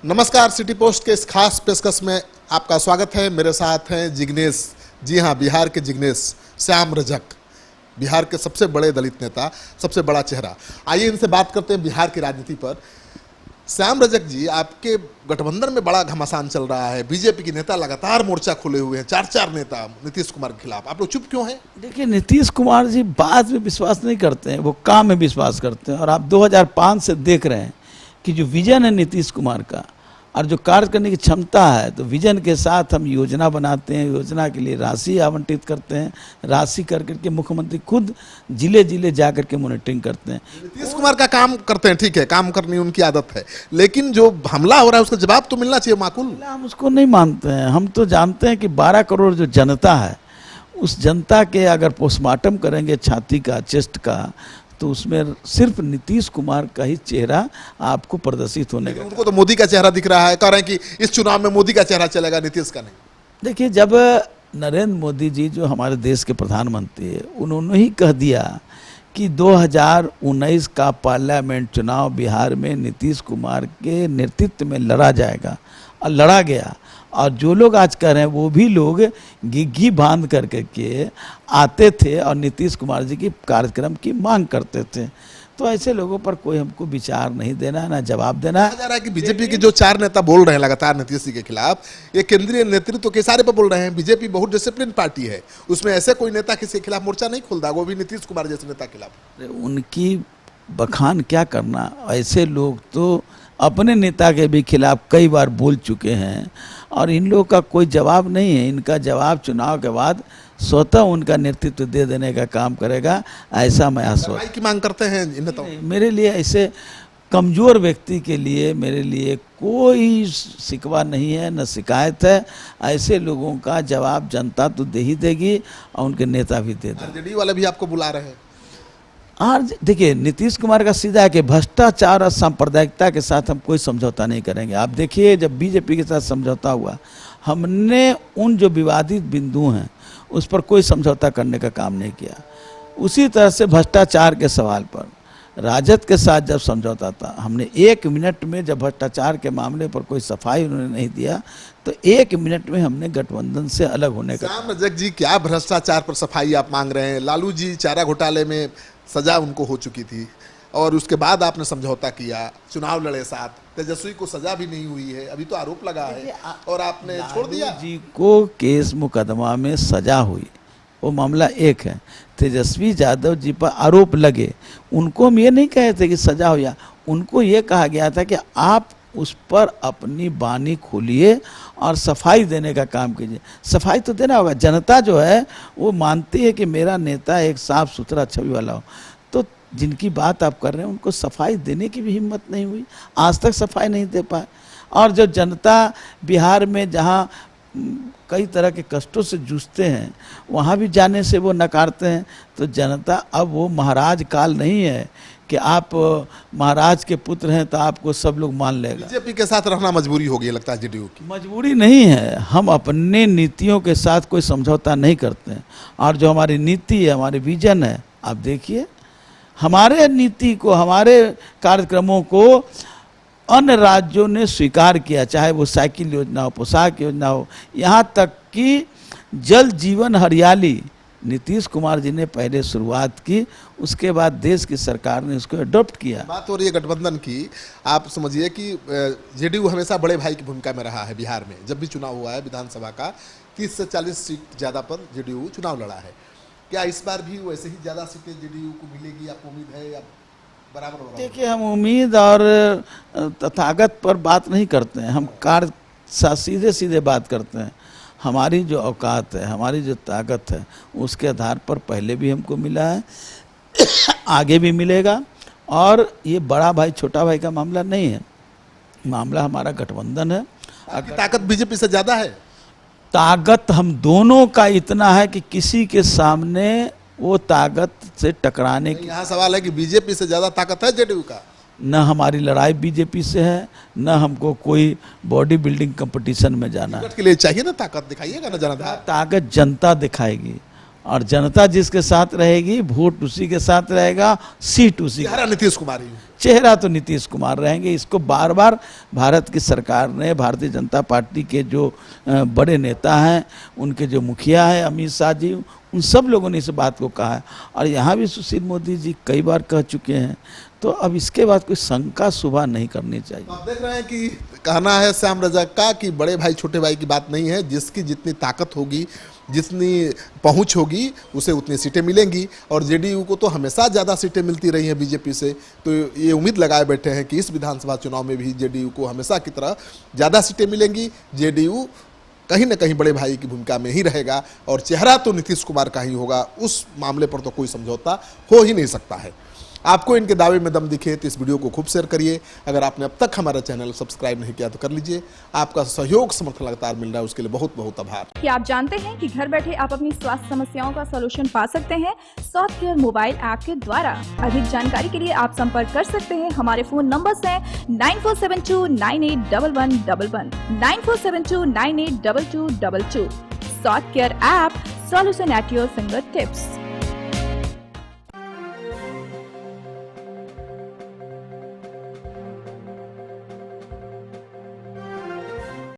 नमस्कार, city post के इस खास पेशकश में आपका स्वागत है। मेरे साथ हैं जिग्नेश। जी हाँ, बिहार के जिग्नेश, श्याम रजक, बिहार के सबसे बड़े दलित नेता, सबसे बड़ा चेहरा। आइए इनसे बात करते हैं बिहार की राजनीति पर। श्याम रजक जी, आपके गठबंधन में बड़ा घमासान चल रहा है। बीजेपी के नेता लगातार मोर्चा खोले हुए हैं, चार नेता नीतीश कुमार के खिलाफ। आप लोग चुप क्यों हैं? देखिए, नीतीश कुमार जी बात में विश्वास नहीं करते हैं, वो काम में विश्वास करते हैं। और आप 2005 से देख रहे हैं कि जो विजन है नीतीश कुमार का और जो कार्य करने की क्षमता है, तो विजन के साथ हम योजना बनाते हैं, योजना के लिए राशि आवंटित करते हैं, राशि कर करके मुख्यमंत्री खुद जिले जिले जा करके मॉनिटरिंग करते हैं। नीतीश कुमार का काम करते हैं, ठीक है, काम करनी उनकी आदत है, लेकिन जो हमला हो रहा है उसका जवाब तो मिलना चाहिए माकूल। हम उसको नहीं मानते हैं। हम तो जानते हैं कि 12 करोड़ जो जनता है, उस जनता के अगर पोस्टमार्टम करेंगे छाती का, चेस्ट का, तो उसमें सिर्फ नीतीश कुमार का ही चेहरा आपको प्रदर्शित होने का। उनको तो मोदी का चेहरा दिख रहा है, कह रहे हैं कि इस चुनाव में मोदी का चेहरा चलेगा, नीतीश का नहीं। देखिए, जब नरेंद्र मोदी जी जो हमारे देश के प्रधानमंत्री है, उन्होंने ही कह दिया कि 2019 का पार्लियामेंट चुनाव बिहार में नीतीश कुमार के नेतृत्व में लड़ा जाएगा, और लड़ा गया। और जो लोग आज कह रहे हैं वो भी लोग घिघी बांध करके आते थे और नीतीश कुमार जी की कार्यक्रम की मांग करते थे। तो ऐसे लोगों पर कोई हमको विचार नहीं देना है, ना जवाब देना है। कहा जा रहा है कि बीजेपी के जो 4 नेता बोल रहे हैं लगातार नीतीश जी के खिलाफ, ये केंद्रीय नेतृत्व के इशारे पर बोल रहे हैं। बीजेपी बहुत डिसिप्लिन पार्टी है, उसमें ऐसे कोई नेता किसी के खिलाफ मोर्चा नहीं खोलता, वो भी नीतीश कुमार जैसे नेता के खिलाफ। उनकी बखान क्या करना, ऐसे लोग तो अपने नेता के भी खिलाफ कई बार बोल चुके हैं, और इन लोगों का कोई जवाब नहीं है। इनका जवाब चुनाव के बाद स्वतः उनका नेतृत्व दे देने का काम करेगा, ऐसा मैं आश्वस्त की मांग करते हैं इन नेताओं। मेरे लिए ऐसे कमज़ोर व्यक्ति के लिए मेरे लिए कोई शिकवा नहीं है, न शिकायत है। ऐसे लोगों का जवाब जनता तो दे ही देगी और उनके नेता भी दे देंगे। आरजेडी वाले भी आपको बुला रहे हैं। और देखिए, नीतीश कुमार का सीधा है कि भ्रष्टाचार और सांप्रदायिकता के साथ हम कोई समझौता नहीं करेंगे। आप देखिए, जब बीजेपी के साथ समझौता हुआ, हमने उन जो विवादित बिंदु हैं उस पर कोई समझौता करने का काम नहीं किया। उसी तरह से भ्रष्टाचार के सवाल पर राजद के साथ जब समझौता था, हमने 1 मिनट में, जब भ्रष्टाचार के मामले पर कोई सफाई उन्होंने नहीं दिया, तो 1 मिनट में हमने गठबंधन से अलग होने का। श्याम रजक जी, क्या भ्रष्टाचार पर सफाई आप मांग रहे हैं? लालू जी चारा घोटाले में सजा उनको हो चुकी थी, और उसके बाद आपने समझौता किया, चुनाव लड़े साथ। तेजस्वी को सजा भी नहीं हुई है, अभी तो आरोप लगा है और आपने छोड़ दिया। जी को केस मुकदमा में सजा हुई, वो मामला एक है। तेजस्वी यादव जी पर आरोप लगे, उनको हम ये नहीं कहे थे कि सजा हो, या उनको ये कहा गया था कि आप उस पर अपनी बानी खोलिए और सफाई देने का काम कीजिए। सफाई तो देना होगा। जनता जो है वो मानती है कि मेरा नेता एक साफ सुथरा छवि वाला हो। तो जिनकी बात आप कर रहे हैं उनको सफाई देने की भी हिम्मत नहीं हुई, आज तक सफाई नहीं दे पाए। और जो जनता बिहार में जहाँ कई तरह के कष्टों से जूझते हैं, वहाँ भी जाने से वो नकारते हैं। तो जनता, अब वो महाराज काल नहीं है कि आप महाराज के पुत्र हैं तो आपको सब लोग मान लेगा। बीजेपी के साथ रहना मजबूरी हो गई लगता है जेडीयू की। मजबूरी नहीं है, हम अपने नीतियों के साथ कोई समझौता नहीं करते हैं। और जो हमारी नीति है, हमारी विजन है, आप देखिए, हमारे नीति को, हमारे कार्यक्रमों को अन्य राज्यों ने स्वीकार किया, चाहे वो साइकिल योजना हो, पोशाक योजना हो, यहाँ तक कि जल जीवन हरियाली नीतीश कुमार जी ने पहले शुरुआत की, उसके बाद देश की सरकार ने उसको अडॉप्ट किया। बात हो रही है गठबंधन की। आप समझिए कि जेडीयू हमेशा बड़े भाई की भूमिका में रहा है बिहार में। जब भी चुनाव हुआ है विधानसभा का, 30 से 40 सीट ज़्यादा पर जेडीयू चुनाव लड़ा है। क्या इस बार भी वैसे ही ज़्यादा सीटें जेडीयू को मिलेगी, आपको उम्मीद है, या बराबर? देखिए, हम उम्मीद और तथागत पर बात नहीं करते हैं, हम कार्य साथ सीधे सीधे बात करते हैं। हमारी जो औकात है, हमारी जो ताकत है, उसके आधार पर पहले भी हमको मिला है, आगे भी मिलेगा। और ये बड़ा भाई छोटा भाई का मामला नहीं है, मामला हमारा गठबंधन है। ताकत बीजेपी से ज़्यादा है। ताकत हम दोनों का इतना है कि किसी के सामने वो ताकत से टकराने की। यहाँ सवाल है कि बीजेपी से ज़्यादा ताकत है जेडीयू का। न हमारी लड़ाई बीजेपी से है, न हमको कोई बॉडी बिल्डिंग कंपटीशन में जाना है। के लिए चाहिए ना ताकत, दिखाइएगा ना जनाधार। ताकत जनता दिखाएगी, और जनता जिसके साथ रहेगी वोट उसी के साथ रहेगा, सीट उसी चेहरा नीतीश कुमार ही है। चेहरा तो नीतीश कुमार रहेंगे। इसको बार बार भारत की सरकार ने, भारतीय जनता पार्टी के जो बड़े नेता हैं, उनके जो मुखिया हैं अमित शाह जी, उन सब लोगों ने इस बात को कहा है और यहाँ भी सुशील मोदी जी कई बार कह चुके हैं। तो अब इसके बाद कोई शंका सुबह नहीं करनी चाहिए। तो आप देख रहे हैं कि कहना है श्याम रजक का कि बड़े भाई छोटे भाई की बात नहीं है, जिसकी जितनी ताकत होगी, जितनी पहुंच होगी, उसे उतनी सीटें मिलेंगी। और जेडीयू को तो हमेशा ज़्यादा सीटें मिलती रही हैं बीजेपी से, तो ये उम्मीद लगाए बैठे हैं कि इस विधानसभा चुनाव में भी जेडीयू को हमेशा की तरह ज़्यादा सीटें मिलेंगी। जेडीयू कहीं ना कहीं बड़े भाई की भूमिका में ही रहेगा और चेहरा तो नीतीश कुमार का ही होगा। उस मामले पर तो कोई समझौता हो ही नहीं सकता है। आपको इनके दावे में दम दिखे तो इस वीडियो को खूब शेयर करिए। अगर आपने अब तक हमारा चैनल सब्सक्राइब नहीं किया तो कर लीजिए। आपका सहयोग समर्थन लगातार मिल रहा है, उसके लिए बहुत बहुत आभार। क्या आप जानते हैं कि घर बैठे आप अपनी स्वास्थ्य समस्याओं का सॉल्यूशन पा सकते हैं सॉफ्ट केयर मोबाइल ऐप के द्वारा। अधिक जानकारी के लिए आप संपर्क कर सकते हैं। हमारे फोन नंबर्स हैं 9472981111, 9472982222। Soft care app, solution at your finger tips.